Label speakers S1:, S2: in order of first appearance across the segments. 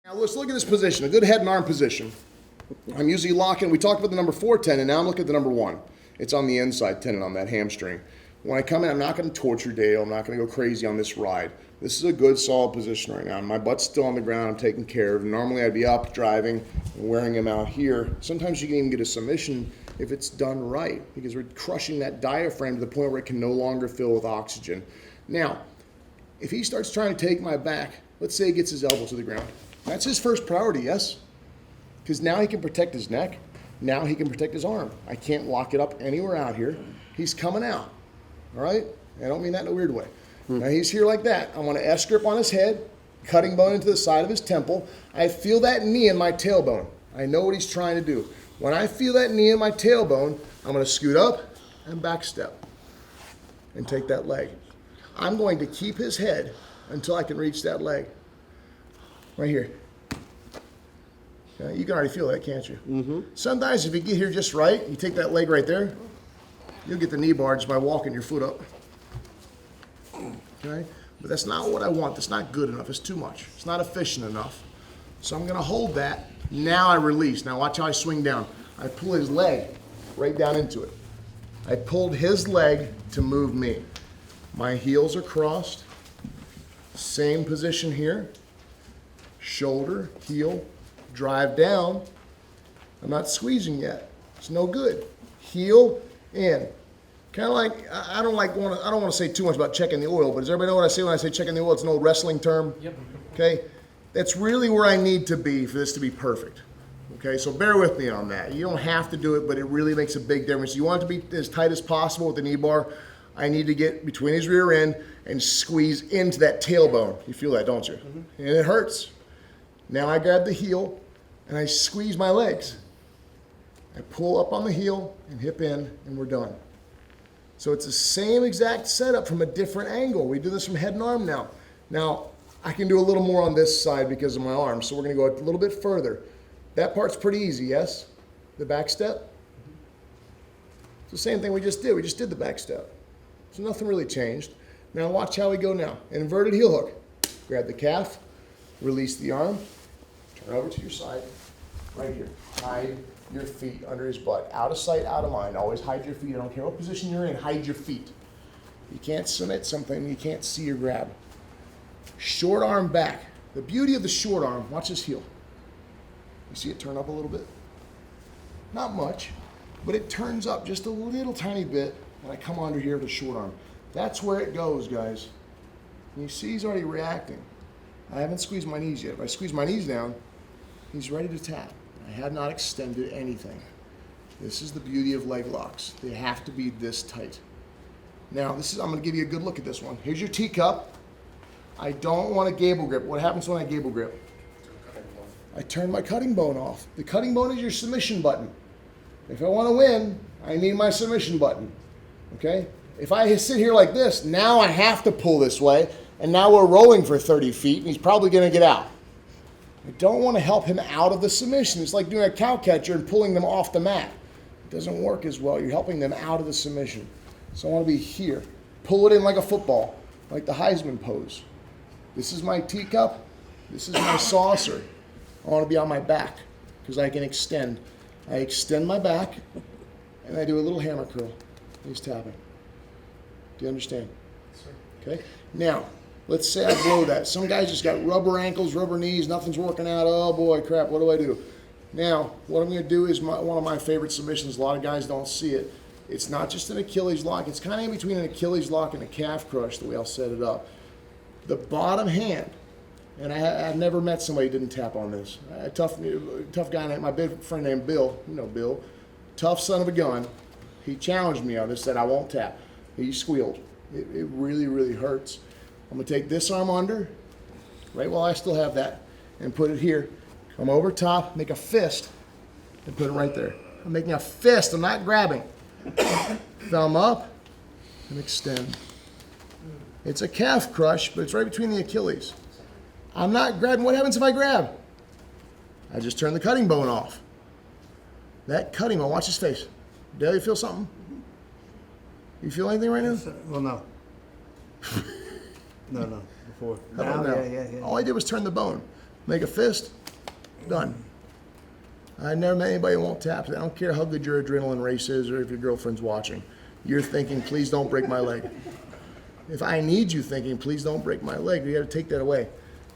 S1: Now let's look at this position, a good head and arm position. I'm usually locking, we talked about the number 4 tendon, now I'm looking at the number 1. It's on the inside tendon on that hamstring. When I come in, I'm not going to torture Dale, I'm not going to go crazy on this ride. This is a good, solid position right now. My butt's still on the ground, I'm taking care of. Normally I'd be up, driving, and wearing him out here. Sometimes you can even get a submission if it's done right, because we're crushing that diaphragm to the point where it can no longer fill with oxygen. Now, if he starts trying to take my back, let's say he gets his elbow to the ground. That's his first priority, yes? Because now he can protect his neck. Now he can protect his arm. I can't lock it up anywhere out here. He's coming out, all right? I don't mean that in a weird way. Now he's here like that. I want to S-grip on his head, cutting bone into the side of his temple. I feel that knee in my tailbone. I know what he's trying to do. When I feel that knee in my tailbone, I'm going to scoot up and back step and take that leg. I'm going to keep his head until I can reach that leg. Right here. You can already feel that, can't you? Mm-hmm. Sometimes if you get here just right, you take that leg right there, you'll get the knee bar just by walking your foot up. Okay? But that's not what I want. That's not good enough. It's too much. It's not efficient enough. So I'm going to hold that. Now I release. Now watch how I swing down. I pull his leg right down into it. I pulled his leg to move me. My heels are crossed. Same position here. Shoulder, heel, drive down. I'm not squeezing yet. It's no good. Heel in. Kind of like, I don't want to say too much about checking the oil, but does everybody know what I say when I say checking the oil? It's an old wrestling term. Yep. Okay? That's really where I need to be for this to be perfect. Okay? So bear with me on that. You don't have to do it, but it really makes a big difference. You want it to be as tight as possible with the knee bar. I need to get between his rear end and squeeze into that tailbone. You feel that, don't you? Mm-hmm. And it hurts. Now I grab the heel and I squeeze my legs. I pull up on the heel and hip in, and we're done. So it's the same exact setup from a different angle. We do this from head and arm now. Now, I can do a little more on this side because of my arm, so we're going to go a little bit further. That part's pretty easy, yes? The back step? It's the same thing we just did. We just did the back step. So nothing really changed. Now watch how we go now. Inverted heel hook. Grab the calf, release the arm, turn over to your side, right here. Hide your feet under his butt. Out of sight, out of mind. Always hide your feet. I don't care what position you're in, hide your feet. You can't submit something you can't see or grab. Short arm back. The beauty of the short arm, watch this heel. You see it turn up a little bit? Not much, but it turns up just a little tiny bit when I come under here with the short arm. That's where it goes, guys. And you see he's already reacting. I haven't squeezed my knees yet. If I squeeze my knees down, he's ready to tap. I have not extended anything. This is the beauty of leg locks. They have to be this tight. Now, I'm going to give you a good look at this one. Here's your teacup. I don't want a gable grip. What happens when I gable grip? I turn my cutting bone off. The cutting bone is your submission button. If I want to win, I need my submission button. Okay? If I sit here like this, now I have to pull this way, and now we're rolling for 30 feet, and he's probably going to get out. I don't want to help him out of the submission. It's like doing a cow catcher and pulling them off the mat. It doesn't work as well. You're helping them out of the submission. So I want to be here. Pull it in like a football, like the Heisman pose. This is my teacup. This is my saucer. I want to be on my back because I can extend. I extend my back, and I do a little hammer curl. He's tapping. Do you understand? Okay. Now, let's say I blow that. Some guys just got rubber ankles, rubber knees, nothing's working out. Oh boy, crap, what do I do? Now, what I'm going to do is one of my favorite submissions. A lot of guys don't see it. It's not just an Achilles lock. It's kind of in between an Achilles lock and a calf crush, the way I'll set it up. The bottom hand, and I've never met somebody who didn't tap on this. A tough guy, my big friend named Bill, you know Bill, tough son of a gun. He challenged me on this, said I won't tap. He squealed. It really, really hurts. I'm going to take this arm under, right while I still have that, and put it here. Come over top, make a fist, and put it right there. I'm making a fist. I'm not grabbing. Thumb up, and extend. It's a calf crush, but it's right between the Achilles. I'm not grabbing. What happens if I grab? I just turn the cutting bone off. That cutting bone, watch his face. Dale, you feel something? You feel anything right now?
S2: Well, no. No, before.
S1: How about now? Yeah. All I did was turn the bone. make a fist, done. I never met anybody who won't tap. I don't care how good your adrenaline race is or if your girlfriend's watching. You're thinking, please don't break my leg. If I need you thinking, please don't break my leg, you got to take that away.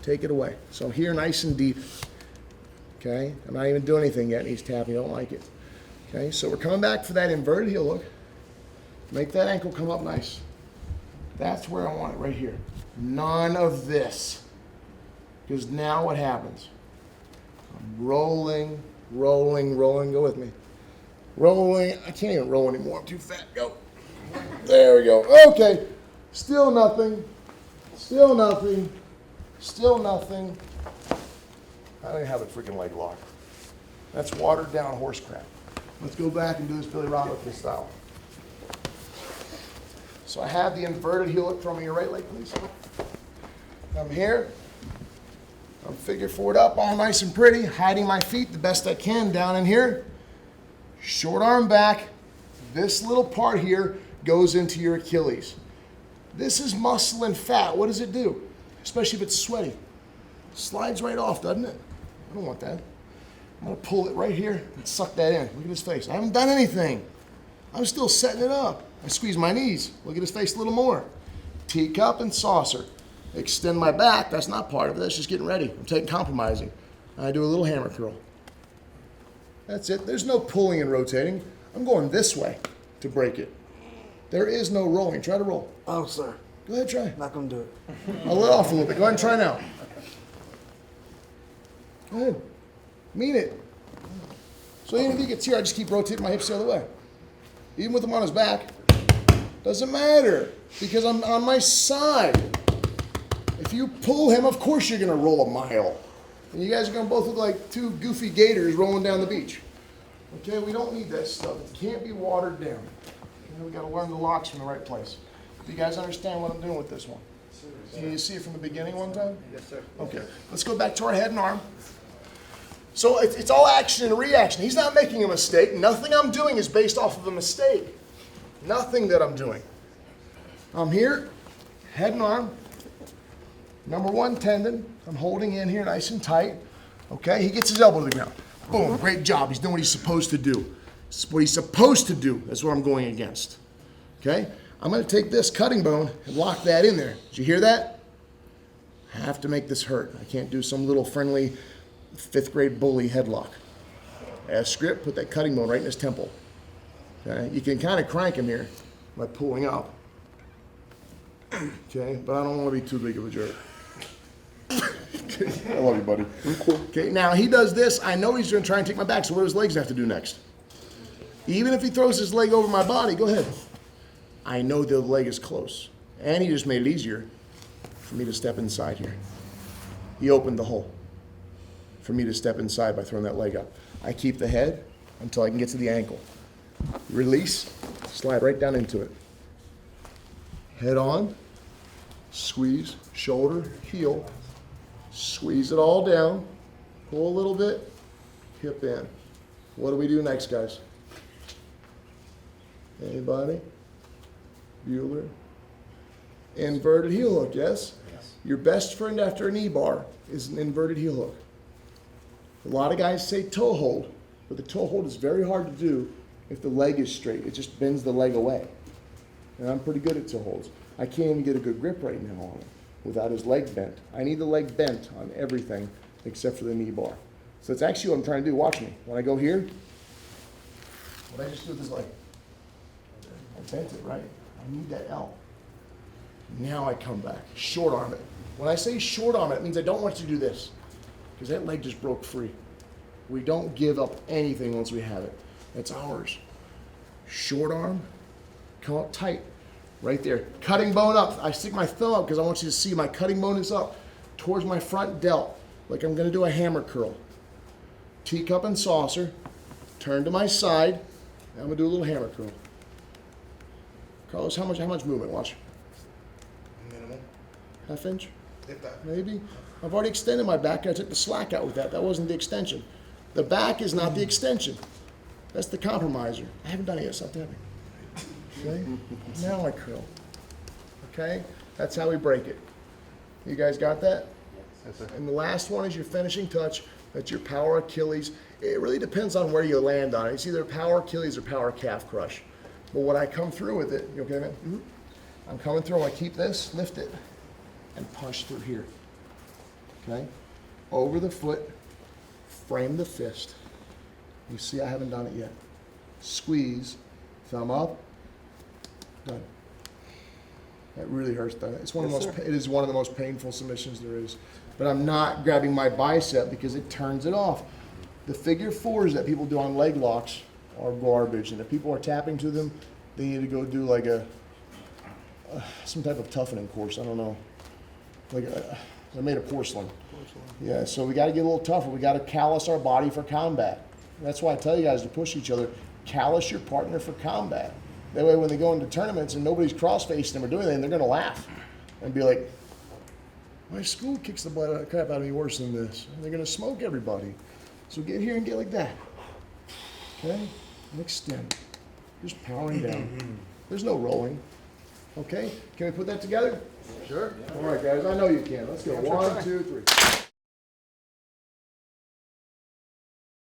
S1: Take it away. So here, nice and deep. Okay? I'm not even doing anything yet, and he's tapping. I don't like it. Okay? So we're coming back for that inverted heel hook. Make that ankle come up nice. That's where I want it, right here. None of this. Because now what happens? I'm rolling, rolling, rolling. Go with me. Rolling. I can't even roll anymore. I'm too fat. Go. There we go. Okay. Still nothing. Still nothing. Still nothing. I don't even have a freaking leg lock. That's watered down horse crap. Let's go back and do this Billy Robinson style. So I have the inverted heel hook. Throw me your right leg, please. I'm here. I'm figure forward up, all nice and pretty, hiding my feet the best I can down in here. Short arm back. This little part here goes into your Achilles. This is muscle and fat. What does it do? Especially if it's sweaty. Slides right off, doesn't it? I don't want that. I'm gonna pull it right here and suck that in. Look at his face. I haven't done anything. I'm still setting it up. I squeeze my knees. Look at his face a little more. Teacup and saucer. Extend my back. That's not part of it. That's just getting ready. I'm taking compromising. I do a little hammer curl. That's it. There's no pulling and rotating. I'm going this way to break it. There is no rolling. Try to roll.
S2: Oh, sir.
S1: Go ahead, try.
S2: Not gonna do it.
S1: I'll let off a little bit. Go ahead and try now. Go ahead. Mean it. So even if he gets here, I just keep rotating my hips the other way. Even with him on his back, doesn't matter because I'm on my side. If you pull him, of course you're gonna roll a mile. And you guys are gonna both look like two goofy gators rolling down the beach. Okay, we don't need that stuff. It can't be watered down. Okay, we gotta learn the locks from the right place. Do you guys understand what I'm doing with this one? Can you see it from the beginning one time?
S2: Yes, sir.
S1: Okay, let's go back to our head and arm. So it's all action and reaction. He's not making a mistake. Nothing I'm doing is based off of a mistake. Nothing that I'm doing. I'm here, head and arm. Number one tendon. I'm holding in here nice and tight. Okay, he gets his elbow to the ground. Boom, great job. He's doing what he's supposed to do. It's what he's supposed to do. That's what I'm going against. Okay, I'm going to take this cutting bone and lock that in there. Did you hear that? I have to make this hurt. I can't do some little friendly 5th grade bully headlock. As script, put that cutting bone right in his temple. Okay, you can kind of crank him here by pulling up. Okay, but I don't want to be too big of a jerk. I love you, buddy. Okay, now he does this. I know he's going to try and take my back, so what do his legs have to do next? Even if he throws his leg over my body, go ahead. I know the leg is close. And he just made it easier for me to step inside here. He opened the hole for me to step inside by throwing that leg up. I keep the head until I can get to the ankle. Release, slide right down into it. Head on, squeeze, shoulder, heel, squeeze it all down, pull a little bit, hip in. What do we do next, guys? Anybody? Bueller? Inverted heel hook, yes? Yes. Your best friend after a knee bar is an inverted heel hook. A lot of guys say toe hold, but the toe hold is very hard to do if the leg is straight. It just bends the leg away. And I'm pretty good at toe holds. I can't even get a good grip right now on him without his leg bent. I need the leg bent on everything except for the knee bar. So that's actually what I'm trying to do. Watch me. When I go here, what I just do with this leg? I bent it, right? I need that L. Now I come back. Short arm it. When I say short arm it, it means I don't want you to do this because that leg just broke free. We don't give up anything once we have it. It's ours. Short arm, come up tight. Right there. Cutting bone up. I stick my thumb up because I want you to see my cutting bone is up towards my front delt, like I'm going to do a hammer curl. Teacup and saucer. Turn to my side. And I'm going to do a little hammer curl. Carlos, how much movement? Watch.
S2: Minimal.
S1: Half inch?
S2: If that.
S1: Maybe. I've already extended my back. I took the slack out with that. That wasn't the extension. The back is not the extension. That's the compromiser. I haven't done it yet. Stop tapping. Okay? Now I curl. Okay? That's how we break it. You guys got that?
S3: Yes, sir.
S1: And the last one is your finishing touch. That's your power Achilles. It really depends on where you land on it. It's either power Achilles or power calf crush. But when I come through with it, you okay, man? Mm-hmm. I'm coming through. I keep this, lift it, and push through here. Okay? Over the foot, frame the fist. You see, I haven't done it yet. Squeeze, thumb up, done. That really hurts. It's one of the most. It is one of the most painful submissions there is. But I'm not grabbing my bicep because it turns it off. The figure fours that people do on leg locks are garbage, and if people are tapping to them, they need to go do like some type of toughening course. I don't know. They're made of porcelain. Yeah, so we got to get a little tougher. We got to callous our body for combat. That's why I tell you guys to push each other. Callous your partner for combat. That way when they go into tournaments and nobody's cross-facing them or doing anything, they're going to laugh and be like, my school kicks the crap out of me worse than this. And they're going to smoke everybody. So get here and get like that. Okay? And extend. Just powering down. There's no rolling. Okay? Can we put that together?
S3: Sure.
S1: All right, guys. I know you can. Let's go. 1, 2, 3.